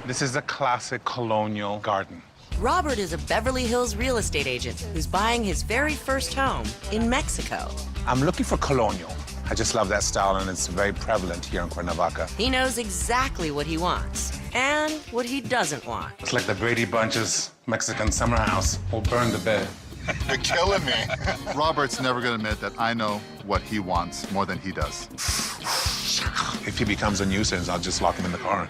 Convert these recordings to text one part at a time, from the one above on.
This is a classic colonial garden. Robert is a Beverly Hills real estate agent who's buying his very first home in Mexico. I'm looking for colonial. I just love that style, and it's very prevalent here in Cuernavaca. He knows exactly what he wants and what he doesn't want. It's like the Brady Bunch's Mexican summer house. We'll burn the bed. You're killing me. Robert's never gonna admit that I know what he wants more than he does. If he becomes a nuisance, I'll just lock him in the car.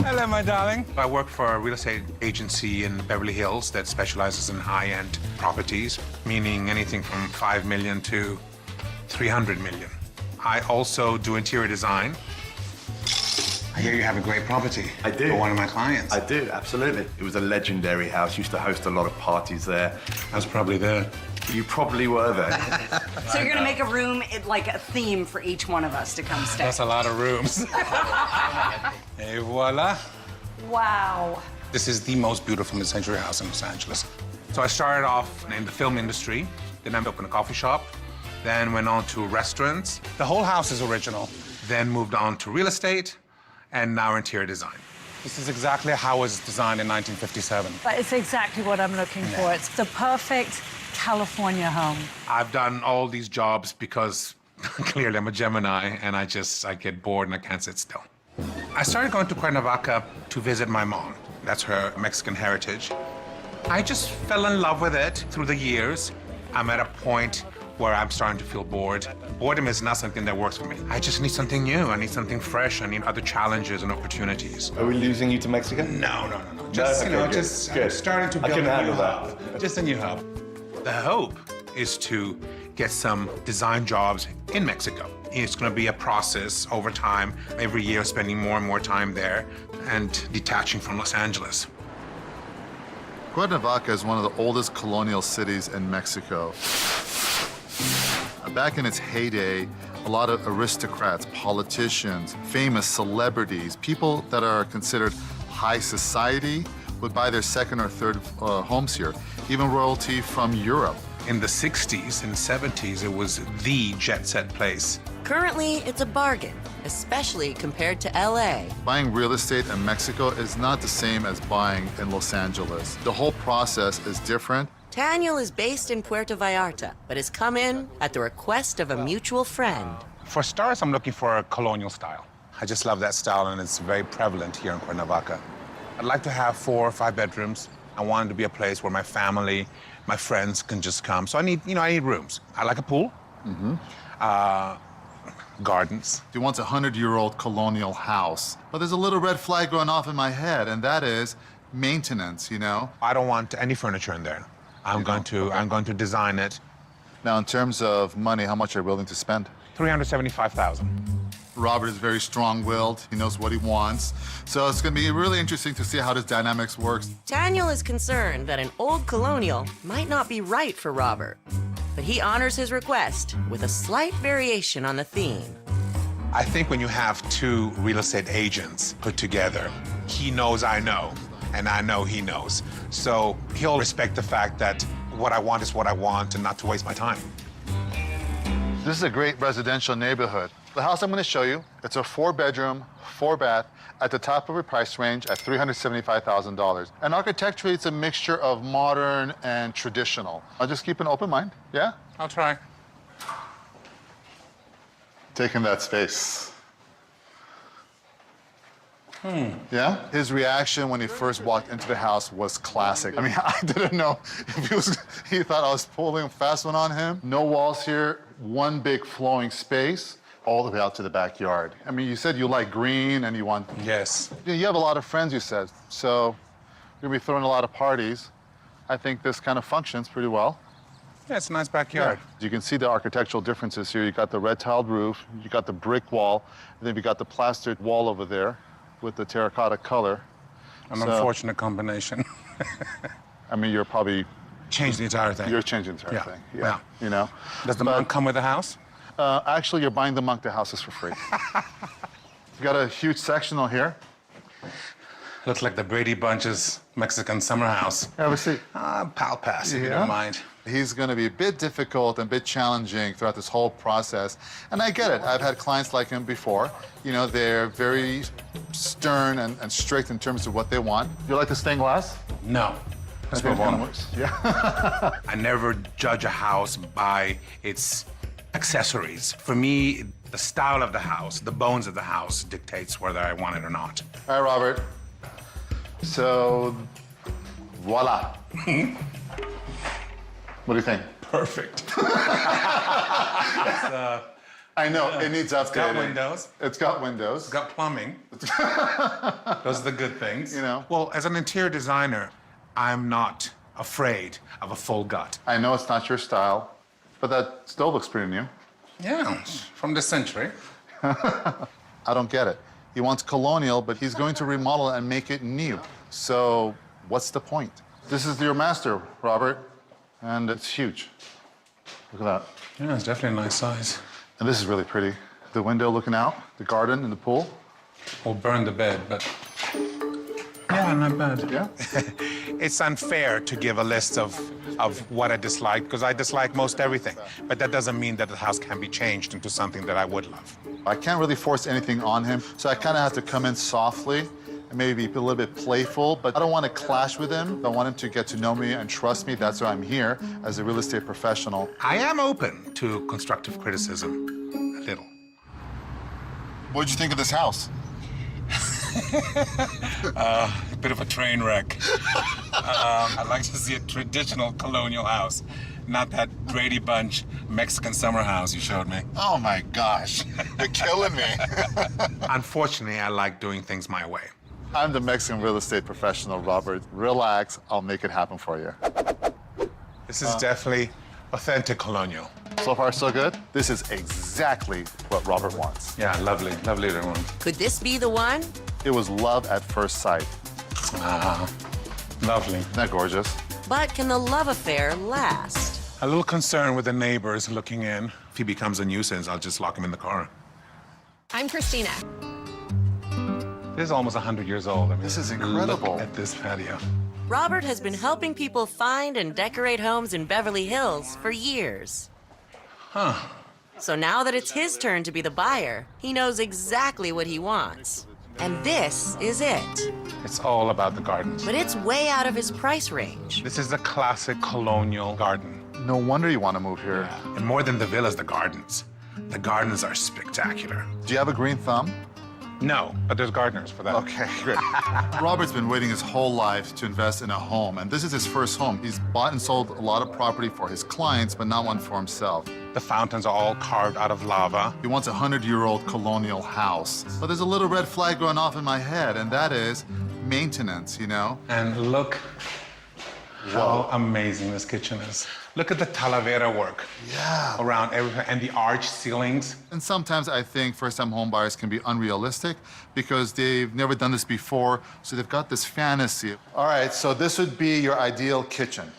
Hello, my darling. I work for a real estate agency in Beverly Hills that specializes in high-end properties, meaning anything from 5 million to 300 million. I also do interior design. I hear you have a great property. I do. For one of my clients. I do, absolutely. It was a legendary house. Used to host a lot of parties there. I was probably there. You probably were there. So you're gonna make a room, like a theme for each one of us to come stay. That's a lot of rooms. Et voila. Wow. This is the most beautiful mid-century house in Los Angeles. So I started off in the film industry, then I opened a coffee shop, then went on to restaurants. The whole house is original. Then moved on to real estate, and now interior design. This is exactly how it was designed in 1957. But it's exactly what I'm looking for. It's the perfect California home. I've done all these jobs because clearly I'm a Gemini, and I get bored and I can't sit still. I started going to Cuernavaca to visit my mom. That's her Mexican heritage. I just fell in love with it through the years. I'm at a point where I'm starting to feel bored. Boredom is not something that works for me. I just need something new. I need something fresh. I need other challenges and opportunities. Are we losing you to Mexico? No. Just, okay, you know, good. just Good. starting to I build can a new handle hub. that. Just a new hub. The hope is to get some design jobs in Mexico. It's going to be a process over time, every year spending more and more time there and detaching from Los Angeles. Cuernavaca is one of the oldest colonial cities in Mexico. Back in its heyday, a lot of aristocrats, politicians, famous celebrities, people that are considered high society would buy their second or third homes here, even royalty from Europe. In the 60s and 70s, it was the jet-set place. Currently, it's a bargain, especially compared to LA. Buying real estate in Mexico is not the same as buying in Los Angeles. The whole process is different. Daniel is based in Puerto Vallarta, but has come in at the request of a mutual friend. For starters, I'm looking for a colonial style. I just love that style, and it's very prevalent here in Cuernavaca. I'd like to have 4 or 5 bedrooms. I want it to be a place where my family, my friends can just come. So I need rooms. I like a pool. Gardens. He wants a 100-year-old colonial house. But there's a little red flag going off in my head, and that is maintenance, you know? I don't want any furniture in there. I'm going to design it. Now, in terms of money, how much are you willing to spend? $375,000. Robert is very strong-willed. He knows what he wants. So it's going to be really interesting to see how this dynamics works. Daniel is concerned that an old colonial might not be right for Robert, but he honors his request with a slight variation on the theme. I think when you have 2 real estate agents put together, he knows I know, and I know he knows. So he'll respect the fact that what I want is what I want and not to waste my time. This is a great residential neighborhood. The house I'm going to show you, it's a 4-bedroom, 4-bath, at the top of your price range at $375,000. And architecturally, it's a mixture of modern and traditional. I'll just keep an open mind, yeah? I'll try. Taking that space. Yeah? His reaction when he first walked into the house was classic. I mean, I didn't know if he thought I was pulling a fast one on him. No walls here, one big flowing space, all the way out to the backyard. I mean, you said you like green and you want... Yes. You have a lot of friends, you said, so you're gonna be throwing a lot of parties. I think this kind of functions pretty well. Yeah, it's a nice backyard. Yeah. You can see the architectural differences here. You got the red tiled roof, you got the brick wall, and then you got the plastered wall over there with the terracotta color. An unfortunate combination. I mean, you're probably... Change the entire thing. You're changing the entire thing. Yeah. You know? Does the monk come with the house? Actually, you're buying the monk the houses for free. You got a huge sectional here. Looks like the Brady Bunch's Mexican summer house. Have a seat. Pal pass, if you Yeah? don't mind. He's going to be a bit difficult and a bit challenging throughout this whole process. And I get it. I've had clients like him before. You know, they're very stern and strict in terms of what they want. You like the stained glass? No. Let's move Kinda on. works. Yeah. I never judge a house by its accessories. For me, the style of the house, the bones of the house dictates whether I want it or not. All right, Robert. So, voila. What do you think? Perfect. I know, it needs updating. It's got windows. It's got windows. It's got plumbing. Those are the good things. You know. Well, as an interior designer, I'm not afraid of a full gut. I know it's not your style, but that still looks pretty new. Yeah, it's from this century. I don't get it. He wants colonial, but he's going to remodel and make it new. So what's the point? This is your master, Robert, and it's huge. Look at that. Yeah, it's definitely a nice size. And this is really pretty. The window looking out, the garden and the pool. We'll burn the bed, but yeah, not bad. Yeah? It's unfair to give a list of what I dislike, because I dislike most everything. But that doesn't mean that the house can be changed into something that I would love. I can't really force anything on him, so I kind of have to come in softly and maybe be a little bit playful, but I don't want to clash with him. I want him to get to know me and trust me. That's why I'm here as a real estate professional. I am open to constructive criticism, a little. What did you think of this house? A bit of a train wreck. I'd like to see a traditional colonial house, not that Brady Bunch Mexican summer house you showed me. Oh my gosh, you're killing me. Unfortunately, I like doing things my way. I'm the Mexican real estate professional, Robert. Relax, I'll make it happen for you. This is definitely authentic colonial. So far, so good? This is exactly what Robert wants. Yeah, lovely, lovely little room. Could this be the one? It was love at first sight. Lovely. Isn't that gorgeous? But can the love affair last? A little concerned with the neighbors looking in. If he becomes a nuisance, I'll just lock him in the car. I'm Christina. This is almost 100 years old. I mean, This is incredible. Look at this patio. Robert has been helping people find and decorate homes in Beverly Hills for years. Huh. So now that it's his turn to be the buyer, he knows exactly what he wants. And this is it. It's all about the gardens. But it's way out of his price range. This is a classic colonial garden. No wonder you want to move here. And more than the villas, the gardens. The gardens are spectacular. Do you have a green thumb? No, but there's gardeners for that. Okay, great. Robert's been waiting his whole life to invest in a home, and this is his first home. He's bought and sold a lot of property for his clients, but not one for himself. The fountains are all carved out of lava. He wants a 100-year-old colonial house. But there's a little red flag going off in my head, and that is maintenance, you know? And look how amazing this kitchen is. Look at the talavera work. Yeah. Around everything, and the arch ceilings. And sometimes I think first-time home buyers can be unrealistic because they've never done this before, so they've got this fantasy. All right, so this would be your ideal kitchen.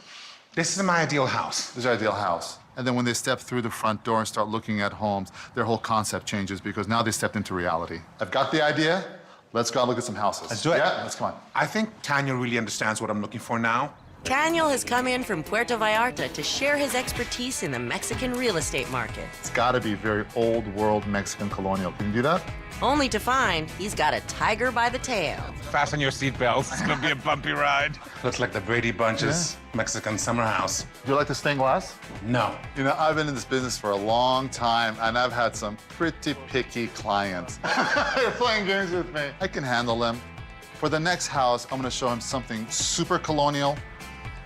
This is my ideal house. This is your ideal house. And then when they step through the front door and start looking at homes, their whole concept changes because now they stepped into reality. I've got the idea. Let's go and look at some houses. Let's do it. Yeah, let's come on. I think Tanya really understands what I'm looking for now. Daniel has come in from Puerto Vallarta to share his expertise in the Mexican real estate market. It's got to be very old world Mexican colonial. Can you do that? Only to find he's got a tiger by the tail. Fasten your seatbelts. It's gonna be a bumpy ride. Looks like the Brady Bunch's Mexican summer house. Do you like the stained glass? No. You know, I've been in this business for a long time, and I've had some pretty picky clients. They're playing games with me. I can handle them. For the next house, I'm gonna show him something super colonial,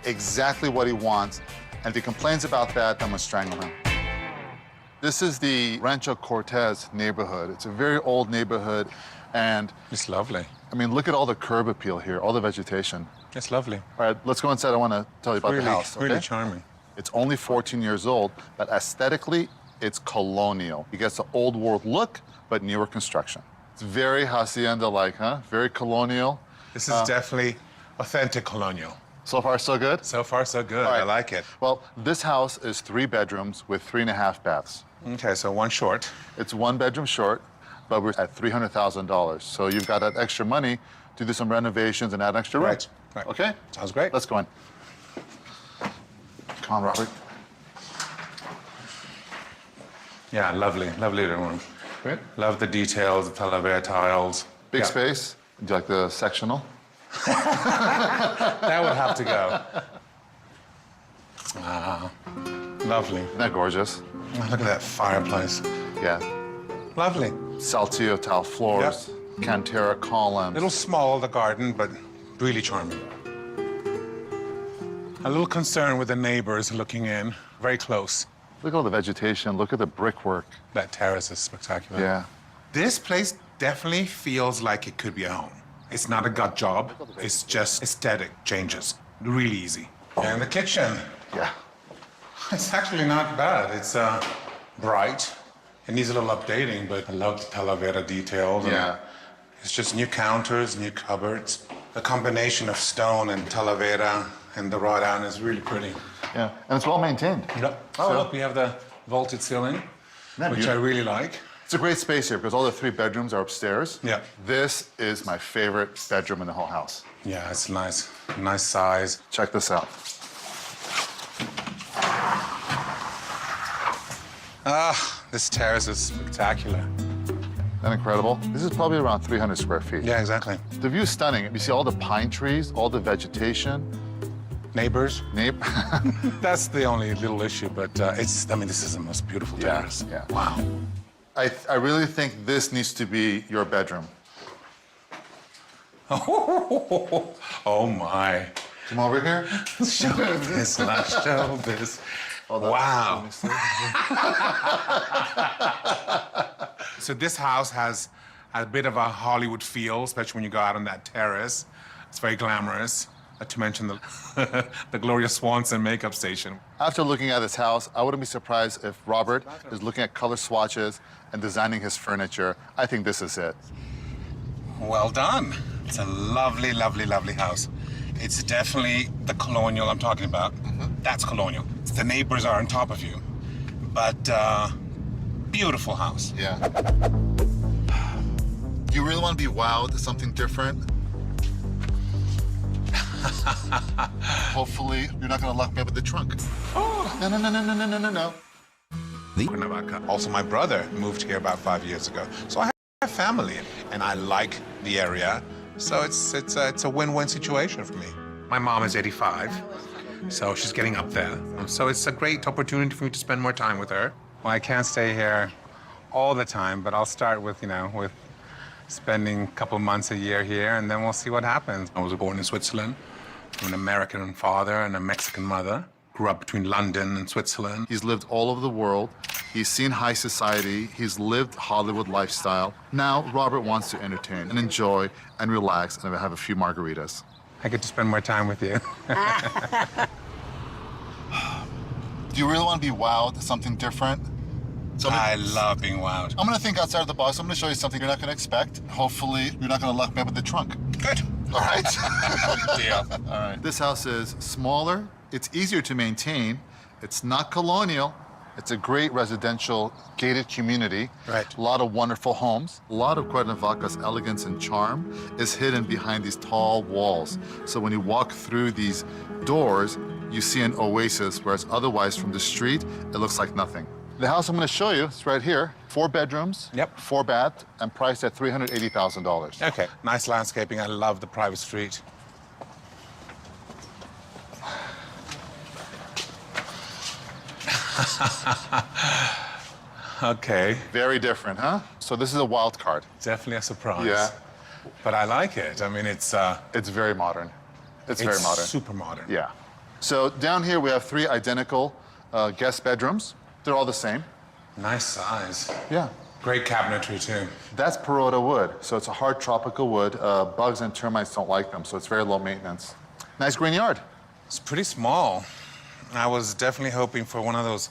exactly what he wants, and if he complains about that, I'm gonna strangle him. This is the Rancho Cortez neighborhood. It's a very old neighborhood, and It's lovely. I mean, look at all the curb appeal here, all the vegetation. It's lovely. All right, let's go inside. I want to tell you about Really, the house. really okay? charming. It's only 14 years old, but aesthetically, it's colonial. It gets the old world look, but newer construction. It's very hacienda-like, huh? Very colonial. This is definitely authentic colonial. So far, so good? So far, so good. All right. I like it. Well, this house is 3 bedrooms with 3.5 baths. Okay, so one short. It's 1 bedroom short. but we're at $300,000. So you've got that extra money to do some renovations and add extra rooms. Right. Okay? Sounds great. Let's go in. Come on, Robert. Yeah, lovely room. Great. Love the details, the Talavera tiles. Big Yeah. space. Do you like the sectional? That would have to go. Wow. Lovely. Isn't that gorgeous? Oh, look at that fireplace. Yeah. Lovely. Saltillo tile floors, Cantera columns. Little small, the garden, but really charming. A little concerned with the neighbors looking in. Very close. Look at all the vegetation. Look at the brickwork. That terrace is spectacular. Yeah. This place definitely feels like it could be a home. It's not a gut job. It's just aesthetic changes. Really easy. And the kitchen. Yeah. It's actually not bad. It's bright. It needs a little updating, but I love the Talavera details. Yeah. It's just new counters, new cupboards. The combination of stone and Talavera and the wrought iron is really pretty. Yeah. And it's well maintained. Yep. Oh, look, we have the vaulted ceiling, that which I beautiful? really like. It's a great space here because all the 3 bedrooms are upstairs. Yeah. This is my favorite bedroom in the whole house. Yeah, it's nice. Nice size. Check this out. This terrace is spectacular. Isn't that incredible? This is probably around 300 square feet. Yeah, exactly. The view is stunning. You see all the pine trees, all the vegetation. Neighbors. Nape. That's the only little issue, but this is the most beautiful Yeah, terrace. yeah. Wow. I really think this needs to be your bedroom. Oh my. Come over here. Showbiz, not showbiz. Wow. So this house has a bit of a Hollywood feel, especially when you go out on that terrace. It's very glamorous. Not to mention the, the Gloria Swanson makeup station. After looking at this house, I wouldn't be surprised if Robert is looking at color swatches and designing his furniture. I think this is it. Well done. It's a lovely, lovely, lovely house. It's definitely the colonial I'm talking about. That's colonial. The neighbors are on top of you. But beautiful house. Yeah. Do you really want to be wowed at something different? Hopefully, you're not going to lock me up with the trunk. Oh. No. Cuernavaca. Also, my brother moved here about 5 years ago. So I have family, and I like the area. So it's a win-win situation for me. My mom is 85, so she's getting up there. So it's a great opportunity for me to spend more time with her. Well, I can't stay here all the time, but I'll start with, with spending a couple months a year here, and then we'll see what happens. I was born in Switzerland, with an American father and a Mexican mother. Grew up between London and Switzerland. He's lived all over the world. He's seen high society. He's lived Hollywood lifestyle. Now, Robert wants to entertain and enjoy and relax and have a few margaritas. I get to spend more time with you. Do you really want to be wowed at something different? I love being wowed. I'm going to think outside of the box. I'm going to show you something you're not going to expect. Hopefully, you're not going to lock me up with the trunk. Good. All right? Deal. All right. This house is smaller. It's easier to maintain. It's not colonial. It's a great residential gated community. Right. A lot of wonderful homes. A lot of Cuernavaca's elegance and charm is hidden behind these tall walls. So when you walk through these doors, you see an oasis, whereas otherwise from the street, it looks like nothing. The house I'm going to show you is right here. 4 bedrooms, Yep. 4 bath, and priced at $380,000. Okay. Nice landscaping. I love the private street. Okay. Very different, huh? So this is a wild card. Definitely a surprise. Yeah. But I like it. I mean, it's very modern. It's very modern. super modern. Yeah. So down here we have 3 identical guest bedrooms. They're all the same. Nice size. Yeah. Great cabinetry, too. That's Perota wood, so it's a hard tropical wood. Bugs and termites don't like them, so it's very low maintenance. Nice green yard. It's pretty small. I was definitely hoping for one of those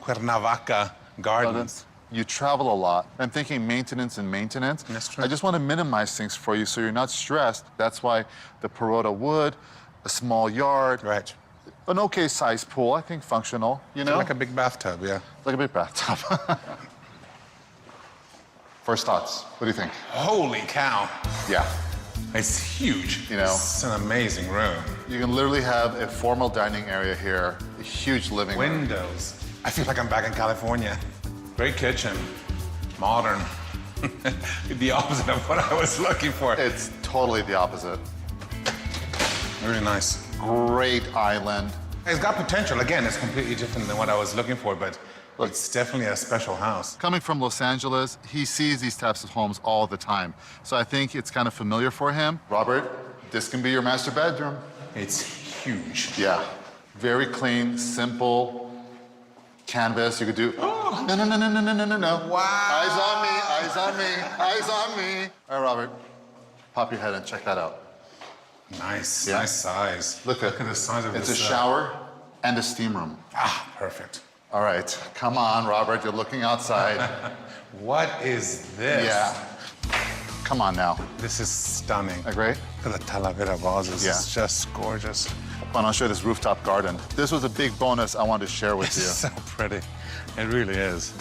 Cuernavaca gardens. You travel a lot. I'm thinking maintenance and maintenance. That's true. I just want to minimize things for you so you're not stressed. That's why the Perota wood, a small yard, Right. an okay sized pool, I think functional, you know? Like a big bathtub, yeah. Like a big bathtub. First thoughts. What do you think? Holy cow. Yeah. It's huge. You know. It's an amazing room. You can literally have a formal dining area here, a huge living room. Windows. I feel like I'm back in California. Great kitchen. Modern. The opposite of what I was looking for. It's totally the opposite. Really nice. Great island. It's got potential. Again, it's completely different than what I was looking for, but it's definitely a special house. Coming from Los Angeles, he sees these types of homes all the time. So I think it's kind of familiar for him. Robert, this can be your master bedroom. It's huge. Yeah. Very clean, simple. Canvas, you could do. Oh, no. Wow. Eyes on me, eyes on me, eyes on me. All right, Robert, pop your head and check that out. Nice, Yeah. nice size. Look at the size of it's this. a shower and a steam room. Perfect. All right, come on, Robert, you're looking outside. What is this? Yeah. Come on now. This is stunning. Agree? Look at the Talavera vases. Yeah. It's just gorgeous. Fun, I'll show you this rooftop garden. This was a big bonus I wanted to share with It's you. so pretty. It really is.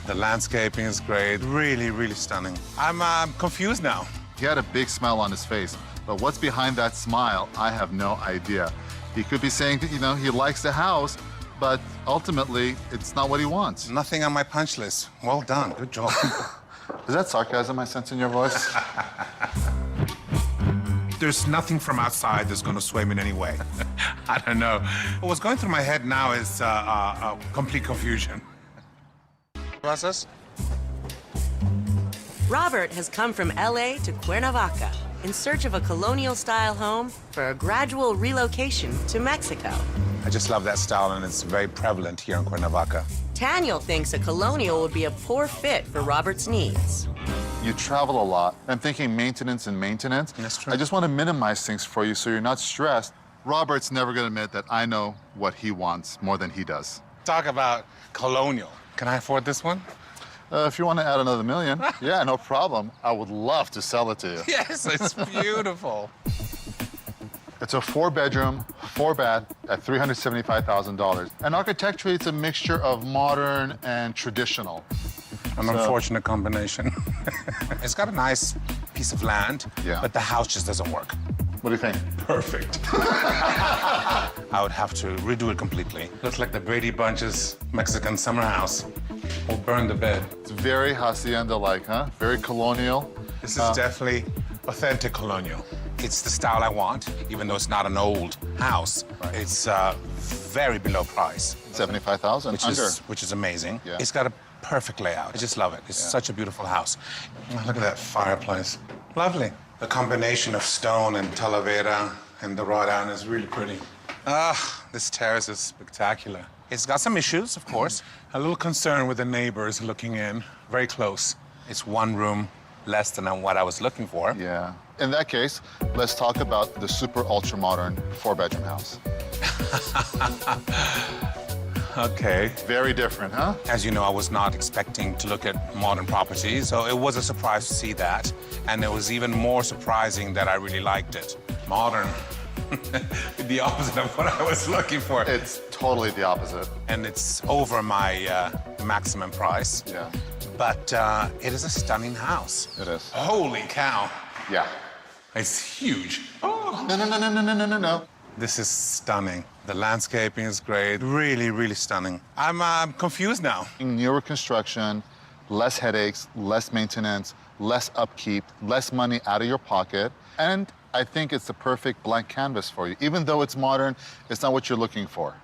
The landscaping is great. Really, really stunning. I'm confused now. He had a big smile on his face, but what's behind that smile, I have no idea. He could be saying that, he likes the house, but ultimately, it's not what he wants. Nothing on my punch list. Well done. Good job. Is that sarcasm I sense in your voice? There's nothing from outside that's going to sway me in any way. I don't know. What's going through my head now is complete confusion. Process? Robert has come from LA to Cuernavaca in search of a colonial-style home for a gradual relocation to Mexico. I just love that style, and it's very prevalent here in Cuernavaca. Daniel thinks a colonial would be a poor fit for Robert's needs. You travel a lot. I'm thinking maintenance and maintenance. That's true. I just want to minimize things for you so you're not stressed. Robert's never going to admit that I know what he wants more than he does. Talk about colonial. Can I afford this one? If you want to add another $1 million, yeah, no problem. I would love to sell it to you. Yes, it's beautiful. It's a 4-bedroom, 4-bath at $375,000. And architecturally, it's a mixture of modern and traditional. An unfortunate combination. It's got a nice piece of land, Yeah. but the house just doesn't work. What do you think? Perfect. I would have to redo it completely. Looks like the Brady Bunch's Mexican summer house. We'll burn the bed. It's very hacienda-like, huh? Very colonial. This is definitely authentic colonial. It's the style I want, even though it's not an old house. It's very below price, $75,000 under. which is amazing. Yeah. It's got a perfect layout. I just love it. It's such a beautiful house. Oh, look at that fireplace. Lovely. The combination of stone and talavera and the wrought iron is really pretty. This terrace is spectacular. It's got some issues, of course. A little concern with the neighbors looking in. Very close. It's one room less than what I was looking for. Yeah. In that case, let's talk about the super ultra modern 4-bedroom house. Okay. Very different, huh? As you know, I was not expecting to look at modern properties, so it was a surprise to see that. And it was even more surprising that I really liked it. Modern. The opposite of what I was looking for. It's totally the opposite. And it's over my maximum price. Yeah. But it is a stunning house. It is. Holy cow. Yeah. It's huge. Oh. No. This is stunning. The landscaping is great. Really, really stunning. I'm confused now. Newer construction, less headaches, less maintenance, less upkeep, less money out of your pocket. And I think it's the perfect blank canvas for you. Even though it's modern, it's not what you're looking for.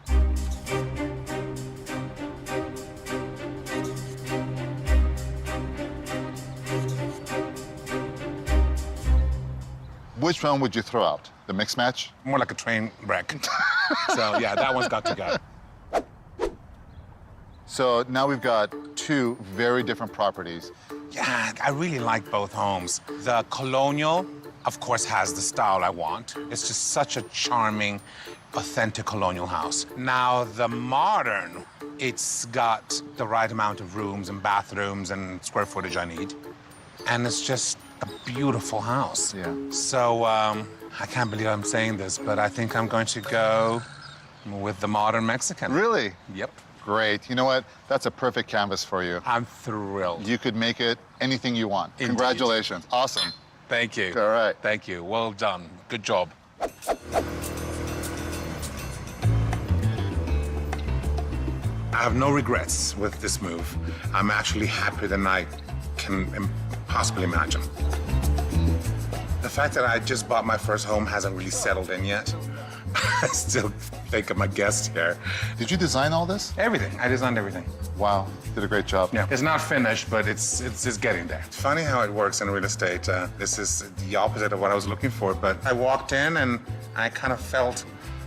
Which one would you throw out? The mix match? More like a train wreck. So yeah, that one's got to go. So now we've got 2 very different properties. Yeah, I really like both homes. The colonial, of course, has the style I want. It's just such a charming, authentic colonial house. Now, the modern, it's got the right amount of rooms and bathrooms and square footage I need. And it's just a beautiful house. Yeah. So, I can't believe I'm saying this, but I think I'm going to go with the modern Mexican. Really? Yep. Great. You know what? That's a perfect canvas for you. I'm thrilled. You could make it anything you want. Indeed. Congratulations. Awesome. Thank you. All right. Thank you. Well done. Good job. I have no regrets with this move. I'm actually happier than I can possibly imagine. The fact that I just bought my first home hasn't really settled in yet. I still think I'm a guest here. Did you design all this? Everything. I designed everything. Wow, did a great job. Yeah. It's not finished, but it's getting there. It's funny how it works in real estate. This is the opposite of what I was looking for, but I walked in and I kind of felt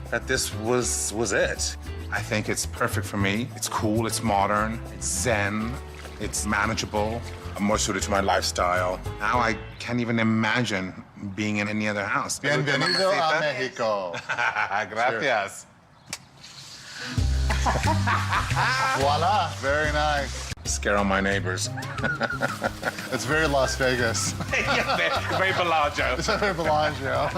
that this was it. I think it's perfect for me. It's cool, it's modern, it's zen, it's manageable, more suited to my lifestyle. Now I can't even imagine being in any other house. Bienvenido a Mexico. Gracias. Voila, very nice. Scare all my neighbors. It's very Las Vegas. Yeah, very Bellagio. It's very Bellagio.